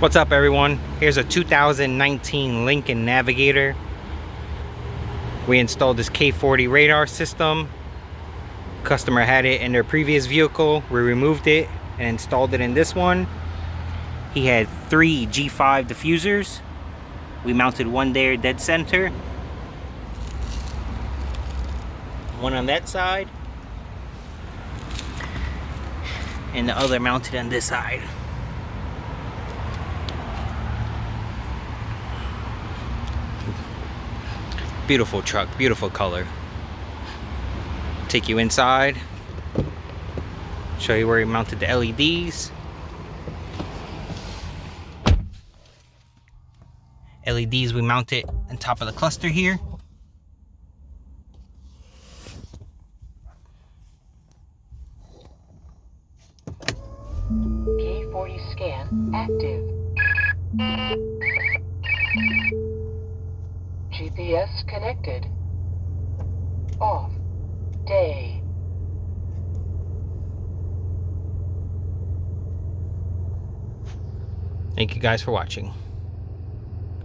What's up, everyone? Here's a 2019 Lincoln Navigator. We installed this K40 radar system. Customer had it in their previous vehicle. We removed it and installed it in this one. He had 3 G5 diffusers. We mounted one there dead center, one on that side, and the other mounted on this side. Beautiful truck, beautiful color. Take you inside, show you where he mounted the LEDs. LEDs we mounted on top of the cluster here. K40 scan active. GPS connected. Off. Day. Thank you guys for watching.